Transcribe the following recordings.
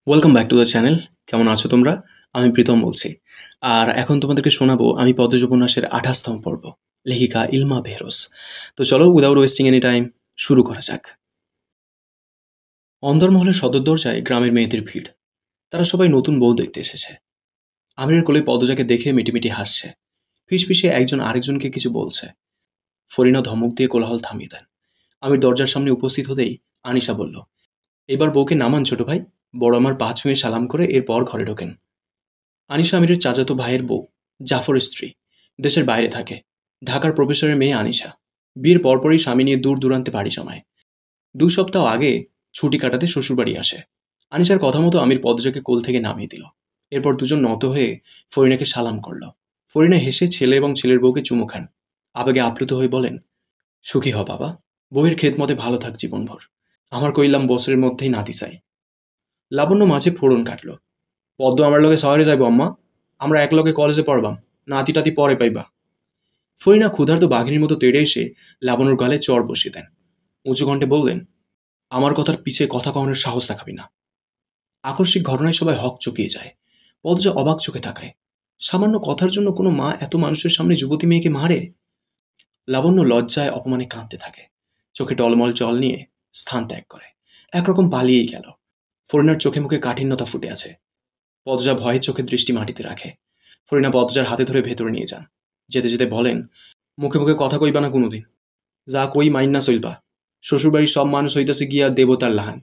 Welcome back to the channel. কেমন আছো তোমরা? আমি প্রীতম বলছি। আর এখন তোমাদেরকে শোনাবো আমি পদ্মজ উপন্যাসের ২৮তম পর্ব, লেখিকা ইলমা বেহরোজ। তো চলো, উইদাউট ওয়েস্টিং এনি টাইম শুরু করা যাক। অন্দরমহলের সদর দরজায় গ্রামের মেয়েদের ভিড়। তারা সবাই নতুন বউ দেখতে এসেছে। আমিরের কোলে পদ্মজাকে দেখে মিটিমিটি হাসছে। ফিসফিসে একজন আরেকজনকে কিছু বলছে। ফরিনা ধমক দিয়ে কোলাহল থামিয়ে দেন। আমির দরজার সামনে উপস্থিত হতেই আনিশা বলল, এবার বউকে নামান ছোট ভাই। বড় আমার পা ছুঁয়ে সালাম করে এরপর ঘরে ঢোকেন। আনিশা আমিরের চাচাতো ভাইয়ের বউ, জাফরের স্ত্রী। দেশের বাইরে থাকে। ঢাকার প্রফেসরের মেয়ে আনিশা। বিয়ের পরপরই স্বামী নিয়ে দূর দূরান্তে বাড়ি জমায়। ২ সপ্তাহ আগে ছুটি কাটাতে শ্বশুরবাড়ি আসে। আনিশার কথা মতো আমির পদ্মজাকে কোল থেকে নামিয়ে দিল। এরপর দুজন নত হয়ে ফরিনাকে সালাম করল। ফরিনা হেসে ছেলে এবং ছেলের বউকে চুমু খান। আবেগে আপ্লুত হয়ে বলেন, সুখী হ বাবা, বউয়ের ক্ষেত মতে ভালো থাক জীবনভর। আমার কইলাম বছরের মধ্যেই নাতি চাই। লাবণ্য মাঝে ফোড়ন কাটল। পদ্ম আমার লগে শহরে যাইব আম্মা। আমরা একলগে কলেজে পড়বাম। নাতি টাতি পরে পাইবা। ফরিনা ক্ষুধার্ত বাঘিনীর মতো তেড়ে এসে লাবণ্যর গালে চর বসিয়ে দেন। উঁচু কণ্ঠে বললেন, আমার কথার পিছে কথা কখনোর সাহস দেখাবি না। আকস্মিক ঘটনায় সবাই হক চকিয়ে যায়। পদ্মজা অবাক চোখে তাকায়। সামান্য কথার জন্য কোনো মা এত মানুষের সামনে যুবতী মেয়েকে মারে? লাবণ্য লজ্জায় অপমানে কাঁদতে থাকে। চোখে টলমল জল নিয়ে স্থান ত্যাগ করে একরকম পালিয়েই গেল। ফরিনার চোখে মুখে কাঠিন্যতা ফুটে আছে। পদ্মজা ভয়ে চোখের দৃষ্টি মাটিতে রাখে। ফরিনা পদ্মজার হাতে ধরে ভেতরে নিয়ে যান। যেতে যেতে বলেন, মুখে মুখে কথা কইবা না কোনোদিন। যা কই মাইন্না চলবা। শ্বশুরবাড়ির সব মানুষ হইতাছে গিয়া দেবতার লাহান।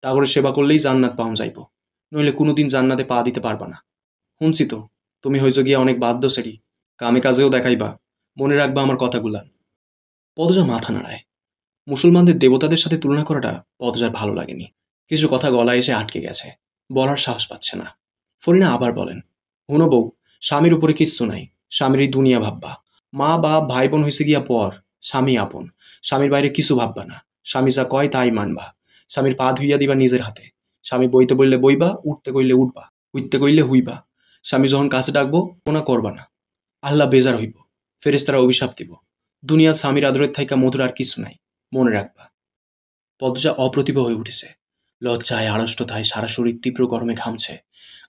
তা করে সেবা করলেই জান্নাত পাওয়া যাইব। নইলে কোনোদিন জান্নাতে পা দিতে পারবা না। শুনছি তো তুমি হইছ গিয়া অনেক বাদ্য সেরি। কামে কাজেও দেখাইবা। মনে রাখবা আমার কথাগুলান। পদ্মজা মাথা নাড়ায়। মুসলমানদের দেবতাদের সাথে তুলনা করাটা পদ্মজার ভালো লাগেনি। কিছু কথা গলায় এসে আটকে গেছে। বলার সাহস পাচ্ছে না। ফরিনা আবার বলেন, হুনো বউ, স্বামীর উপরে কিচ্ছু নাই। স্বামীর এই দুনিয়া ভাববা। মা বাপ ভাই বোন হয়েছে গিয়া পর। স্বামী আপন। স্বামীর বাইরে কিছু ভাববা না। স্বামী যা কয় তাই মানবা। স্বামীর পা ধুইয়া দিবা নিজের হাতে। স্বামী বইতে বললে বইবা, উঠতে কইলে উঠবা, হইতে কইলে হইবা। স্বামী যখন কাছে ডাকবো কোনা করবা না। আল্লাহ বেজার হইব। ফেরেশতারা অভিশাপ দিব। দুনিয়ার স্বামীর আদরের থাইকা মধুর আর কিছু নাই। মনে রাখবা। পদ্মজা অপ্রতিভ হয়ে উঠেছে। লজ্জায় আড়ষ্টতায় সারা শরীর তীব্র গরমে ঘামছে।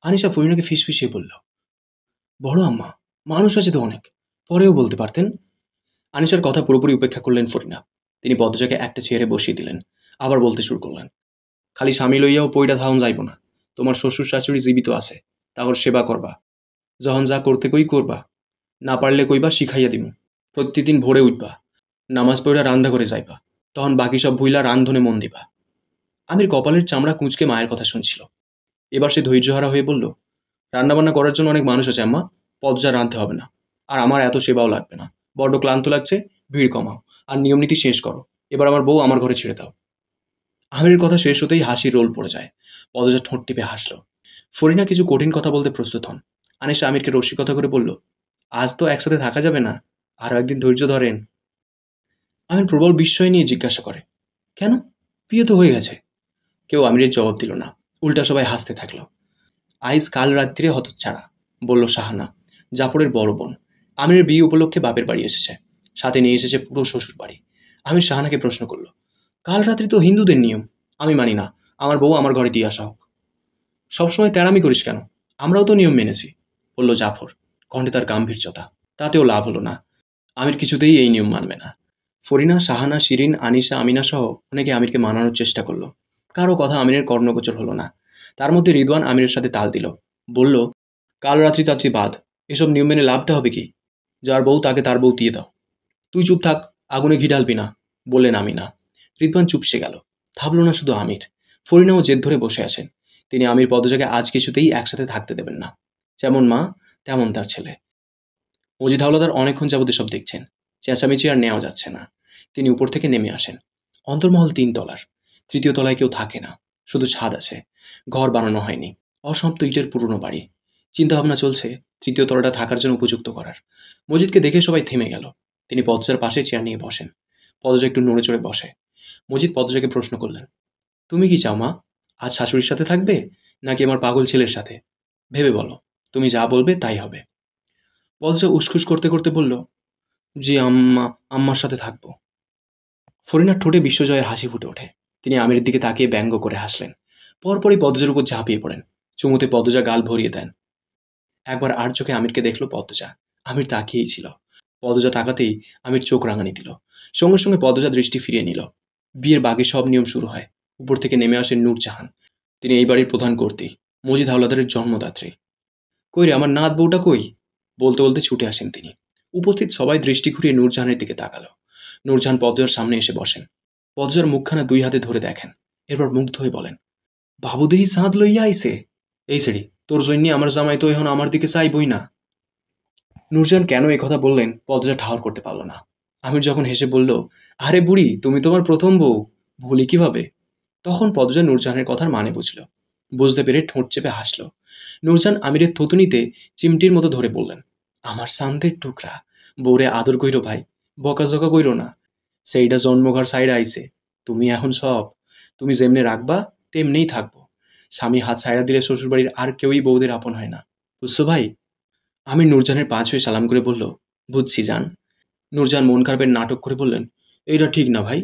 আনিশা ফরিনাকে ফিসফিসিয়ে বলল, বড় আম্মা, মানুষ আছে তো অনেক, পরেও বলতে পারতেন। আনিশার কথা পুরোপুরি উপেক্ষা করলেন ফরিনা। তিনি পদ্মজাকে একটা চেয়ারে বসিয়ে দিলেন। আবার বলতে শুরু করলেন, খালি স্বামী লইয়াও পইড়া ধাউন যাইব না। তোমার শ্বশুর শাশুড়ি জীবিত আছে, তাহর সেবা করবা। যখন যা করতে কই করবা। না পারলে কইবা শিখাইয়া দিমু। প্রতিদিন ভোরে উঠবা। নামাজ পড়া রান্ধা করে যাইবা। তখন বাকি সব ভুইলা রান্ধনে মন দিবা। আমির কপালের চামড়া কুঁচকে মায়ের কথা শুনছিল। এবার সে ধৈর্যহারা হয়ে বলল, রান্নাবান্না করার জন্য অনেক মানুষ আছে আম্মা। পদ্মজা রাঁধতে হবে না। আর আমার এত সেবাও লাগবে না। বড্ড ক্লান্ত লাগছে। ভিড় কমাও। আর নিয়মনীতি শেষ করো। এবার আমার বউ আমার ঘরে ছেড়ে দাও। আমিরের কথা শেষ হতেই হাসির রোল পড়ে যায়। পদ্মজা ঠোঁট টিপে হাসল। ফরিনা কিছু কঠিন কথা বলতে প্রস্তুত হন। আনিশা আমিরকে রসিকতা করে বলল, আজ তো একসাথে থাকা যাবে না। আরও একদিন ধৈর্য ধরেন। আমির প্রবল বিস্ময় নিয়ে জিজ্ঞাসা করে, কেন? বিয়ে তো হয়ে গেছে। কেউ আমিরের জবাব দিল না। উল্টা সবাই হাসতে থাকলো। আইজ কাল রাত্রিরে হতচ্ছাড়া, বলল শাহানা, জাফরের বড় বোন। আমিরের বিয়ে উপলক্ষে বাপের বাড়ি এসেছে। সাথে নিয়ে এসেছে পুরো শ্বশুর বাড়ি। আমির শাহানাকে প্রশ্ন করল, কাল রাত্রি তো হিন্দুদের নিয়ম। আমি মানি না। আমার বউ আমার ঘরে দিয়ে আসা হোক। সবসময় তেড়ামি করিস কেন? আমরাও তো নিয়ম মেনেছি, বলল জাফর, কণ্ঠে তার গাম্ভীর্যতা। তাতেও লাভ হলো না। আমির কিছুতেই এই নিয়ম মানবে না। ফরিনা, শাহানা, শিরিন, আনিশা, আমিনা সহ অনেকে আমিরকে মানানোর চেষ্টা করলো। কারো কথা আমিরের কর্ণগোচর হলো না। তার মধ্যে রিদওয়ান আমিরের সাথে তাল দিল। বলল, কাল রাত্রি তাত্রি বাদ। এসব নিয়ম মেনে লাভটা হবে কি? যার বউ তাকে তার বউ দিয়ে দাও। তুই চুপ থাক, আগুনে ঘি ঢালবি না, বললেন আমিনা। রিদওয়ান চুপসে গেল। থামল না শুধু আমির, ফরিনাও জেদ ধরে বসে আছেন। তিনি আমির পদ্মজাকে আজ কিছুতেই একসাথে থাকতে দেবেন না। যেমন মা তেমন তার ছেলে। মজিদ হাওলাদার অনেকক্ষণ যাবত এসব দেখছেন। চেঁচামেচি আর নেওয়া যাচ্ছে না। তিনি উপর থেকে নেমে আসেন। অন্তর্মহল ৩ তলার। ৩য় তলায় কেউ থাকে না। শুধু ছাদ আছে। ঘর বানানো হয়নি। অসমাপ্ত ইটের পুরনো বাড়ি। চিন্তাভাবনা চলছে ৩য় তলাটা থাকার জন্য উপযুক্ত করার। মজিদকে দেখে সবাই থেমে গেল। তিনি পদ্মজার পাশে চেয়ার নিয়ে বসেন। পদ্মজা একটু নড়ে চড়ে বসে। মজিদ পদ্মজাকে প্রশ্ন করলেন, তুমি কি চাও মা? আজ শাশুড়ির সাথে থাকবে, নাকি আমার পাগল ছেলের সাথে? ভেবে বলো। তুমি যা বলবে তাই হবে। পদ্মজা উসখুস করতে করতে বলল, জি আম্মা, আম্মার সাথে থাকবো। ফরিনার ঠোঁটে বিশ্বজয়ের হাসি ফুটে ওঠে। তিনি আমিরের দিকে তাকিয়ে ব্যঙ্গ করে হাসলেন। পরপরই পদ্মজার উপর ঝাঁপিয়ে পড়েন। চুমুতে পদ্মজা গাল ভরিয়ে দেন। একবার আর চোখে আমিরকে দেখলো পদ্মজা। আমির তাকিয়েই ছিল। পদ্মজা তাকাতেই আমির চোখ রাঙানি দিল। সঙ্গে সঙ্গে পদ্মজা দৃষ্টি ফিরিয়ে নিল। বিয়ের বাকি সব নিয়ম শুরু হয়। উপর থেকে নেমে আসেন নূরজাহান। তিনি এই বাড়ির প্রধান কর্ত্রী, মজিদ হাওলাদারের জন্মদাত্রী। কই রে আমার নাত বউটা কই? বলতে বলতে ছুটে আসেন তিনি। উপস্থিত সবাই দৃষ্টি ঘুরিয়ে নূরজাহানের দিকে তাকালো। নূরজাহান পদ্মজার সামনে এসে বসেন। পদ্মজার মুখখানা 2 হাতে ধরে দেখেন। এরপর মুগ্ধ হয়ে বলেন, বাবুদেহি সাঁত লইয়া আইছে। এই সেড়ি, তোর জন্যে আমার জামাই তো এখন আমার দিকে চাইবই না। নূরজাহান কেন এই কথা বললেন পদ্মজা ঠাহর করতে পারল না। আমির যখন হেসে বলল, আরে বুড়ি, তুমি তোমার প্রথম বউ, ভুলি কিভাবে? তখন পদ্মজা নূরজাহানের কথার মানে বুঝল। বুঝতে পেরে ঠোঁট চেপে হাসল। নূরজাহান আমিরের থুতুনিতে চিমটির মতো ধরে বললেন, আমার শান্তের টুকরা, বউরে আদর কইরো ভাই, বকাঝকা কইরো না। সেইটা জন্মঘর সাইডে আইছে। তুমি এখন সব, তুমি যেমনে রাখবা তেমনিই থাকবো। স্বামী হাত ছাইড়া দিলে শ্বশুরবাড়ির আর কেউই বউদের আপন হয় না, বুঝছো ভাই? আমির নূরজাহানের পা ছুঁয়ে সালাম করে বলল, বুঝছি জান। নূরজাহান মন খারাপের নাটক করে বললেন, এইটা ঠিক না ভাই।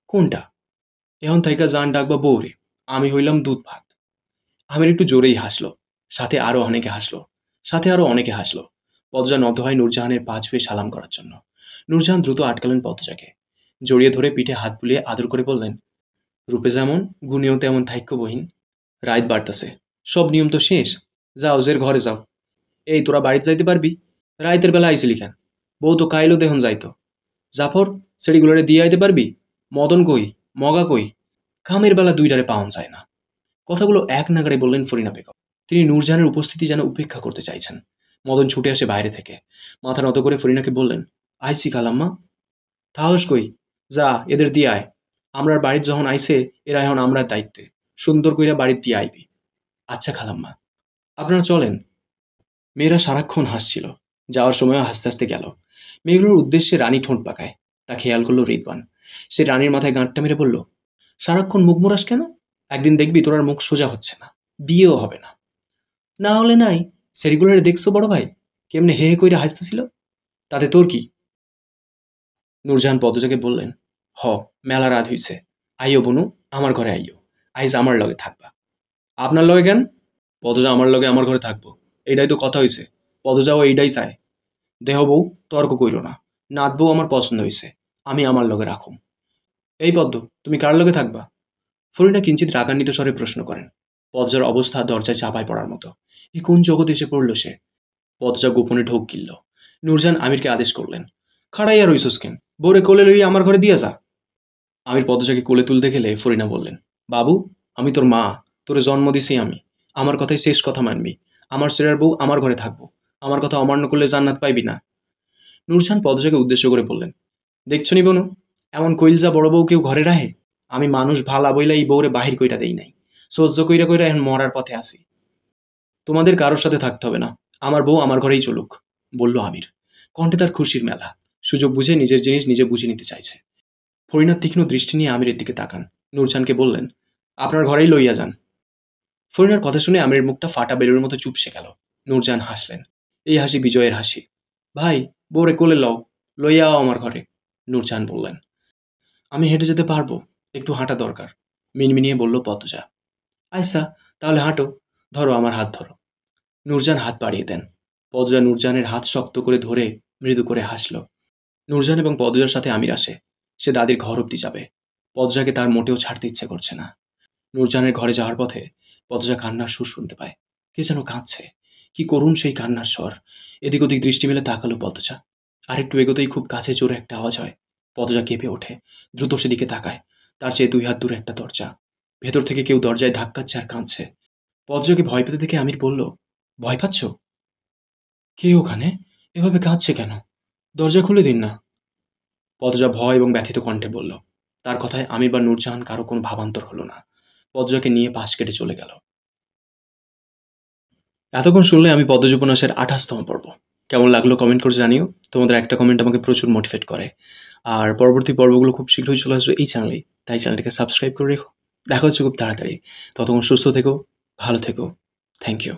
কোনটা? এখন থাইকা জান ডাকবা বউরে, আমি হইলাম দুধ ভাত। আমির একটু জোরেই হাসলো। সাথে আরো অনেকে হাসলো। পদ্মজা নত হয় নূরজাহানের পা ছুঁয়ে সালাম করার জন্য। নূরজাহান দ্রুত আটকালেন পদ্মজাকে। জড়িয়ে ধরে পিঠে হাত বুলিয়ে আদর করে বললেন, রূপে যেমন গুণেও তেমন থাইক্য বহিন। রাইত বাড়তাছে, সব নিয়ম তো শেষ। যাও জের ঘরে যাও। এই তোরা বাড়িতে যাইতে পারবি? রাইতের বেলা আইছিলি কেন? বউ তো কাইলো দেহন যাইতো। জাফর, সেড়িগুলোরে দিয়ে আইতে পারবি? মদন কই, মগা কই? কামের বেলা 2টারে পাওন যায় না। কথাগুলো এক নাগাড়ে বললেন ফরিনা বেগম। তিনি নূরজাহানের উপস্থিতি যেন উপেক্ষা করতে চাইছেন। মদন ছুটে আসে বাইরে থেকে। মাথা নত করে ফরিনাকে বললেন, আইসি খালাম্মা। তাহস কই, যা এদের দিয়ে আয়। আমরার বাড়ির যখন আইসে এরা এখন আমরার দায়িত্বে। সুন্দর কইরা বাড়ির দিয়ে আইবি। আচ্ছা খালাম্মা। আপনারা চলেন। মেয়েরা সারাক্ষণ হাসছিল। যাওয়ার সময়ও হাসতে হাসতে গেল। মেয়েগুলোর উদ্দেশ্যে রানী ঠোঁট পাকায়। তা খেয়াল করলো রিদওয়ান। সে রানীর মাথায় গাঁটটা মেরে বলল, সারাক্ষণ মুখ মোরাস কেন? একদিন দেখবি তোর আর মুখ সোজা হচ্ছে না, বিয়েও হবে না। না হলে নাই, সেরিগুলারে দেখছো বড় ভাই কেমনে হে হে কইরা হাসতেছিল? তাতে তোর কি? নূরজাহান পদ্মজাকে বললেন, হ, মেলা রাত হইছে। আইও বনু, আমার ঘরে আইও। আইজ আমার লগে থাকবা। আপনার লগে কেন? পদ্মজা আমার লগে আমার ঘরে থাকবো, এইটাই তো কথা হইছে। পদ্মজাও এইটাই চায়। দেহ বউ, তর্ক কইরো না। নাত বউ আমার পছন্দ হইছে, আমি আমার লগে রাখুম। এই পদ্ম, তুমি কার লগে থাকবা? ফরিনা কিঞ্চিত রাগান্বিত স্বরে প্রশ্ন করেন। পদ্মজার অবস্থা দরজায় চাপায় পড়ার মতো। এই কোন জগতে এসে পড়ল সে? পদ্মজা গোপনে ঢোক গিলল। নূরজাহান আমিরকে আদেশ করলেন, খাড়াইয়া রইছস কেন? বউরে কোলে লইয়া আমার ঘরে দিয়া যা। আমির পদ্মজাকে কোলে তুলতে গেলে ফরিনা বললেন, বাবু, আমি তোর মা, তোরে জন্ম দিছি আমি। আমার কথাই শেষ কথা মানবি। আমার ছেলের বউ আমার ঘরে থাকবো। আমার কথা অমান্য করলে জান্নাত পাইবি না। নূরজাহান পদ্মজাকে উদ্দেশ্য করে বললেন, দেখছো নি বনু, এমন কইলজা বড় বউ কেউ ঘরে রাহে? আমি মানুষ ভালা বইলা এই বউরে বাহির কইরা দেই নাই। সহ্য কইরা কইরা এখন মরার পথে আছি। তোমাদের কারোর সাথে থাকতে হবে না, আমার বউ আমার ঘরেই চলুক, বলল আমির। কণ্ঠে তার খুশির মেলা। সুযোগ বুঝে নিজের জিনিস নিজে বুঝে নিতে চাইছে। ফরিনা তীক্ষ্ণ দৃষ্টি নিয়ে আমিরের দিকে তাকান। নূরজাহানকে বললেন, আপনার ঘরেই লইয়া যান। ফরিনার কথা শুনে আমিরের মুখটা ফাটা বেলুর মতো চুপসে গেল। নূরজাহান হাসলেন। এই হাসি বিজয়ের হাসি। ভাই, বউরে কোলে লও, লইয়া আও আমার ঘরে। নূরজাহান বললেন, আমি হেঁটে যেতে পারবো, একটু হাঁটা দরকার, মিনমিনিয়ে বলল পদ্মজা। আচ্ছা, তাহলে হাঁটো, ধরো আমার হাত ধরো। নূরজাহান হাত বাড়িয়ে দেন। পদ্মজা নূরজাহানের হাত শক্ত করে ধরে মৃদু করে হাসল। নূরজাহান এবং পদ্মজার সাথে আমির আসে। সে দাদির ঘর অব্দি যাবে। পদ্মজাকে তার মোটেও ছাড়তে ইচ্ছে করছে না। নূরজাহানের ঘরে যাওয়ার পথে পদ্মজা কান্নার সুর শুনতে পায়। কে যেন কাঁদছে। কি করুণ সেই কান্নার স্বর। এদিক ওদিক দৃষ্টি মেলে তাকালো পদ্মজা। আরেকটু এগোতেই খুব কাছে জোরে একটা আওয়াজ হয়। পদ্মজা কেঁপে ওঠে। দ্রুত সেদিকে তাকায়। তার চেয়ে 2 হাত দূরে একটা দরজা। ভেতর থেকে কেউ দরজায় ধাক্কাচ্ছে আর কাঁদছে। পদ্মজাকে ভয় পেতে দেখে আমির বলল, ভয় পাচ্ছ? কে ওখানে? এভাবে কাঁদছে কেন? দরজা খুলে দিন না। পদ্মজা ভয় এবং ব্যথিত কণ্ঠে বলল। তার কথায় আমির বা নূরজাহান কারো কোনো ভাবান্তর হলো না। পদ্মজাকে নিয়ে পাশ কেটে চলে গেল। এতক্ষণ শুনলে আমি পদ্মজা উপন্যাসের 28তম পর্ব। কেমন লাগলো কমেন্ট করে জানিও। তোমাদের একটা কমেন্ট আমাকে প্রচুর মোটিভেট করে। আর পরবর্তী পর্বগুলো খুব শীঘ্রই চলে আসবে এই চ্যানেলে, তাই চ্যানেলটিকে সাবস্ক্রাইব করে রেখো। দেখা হচ্ছে খুব তাড়াতাড়ি। ততক্ষণ সুস্থ থেকো, ভালো থেকো। Thank you.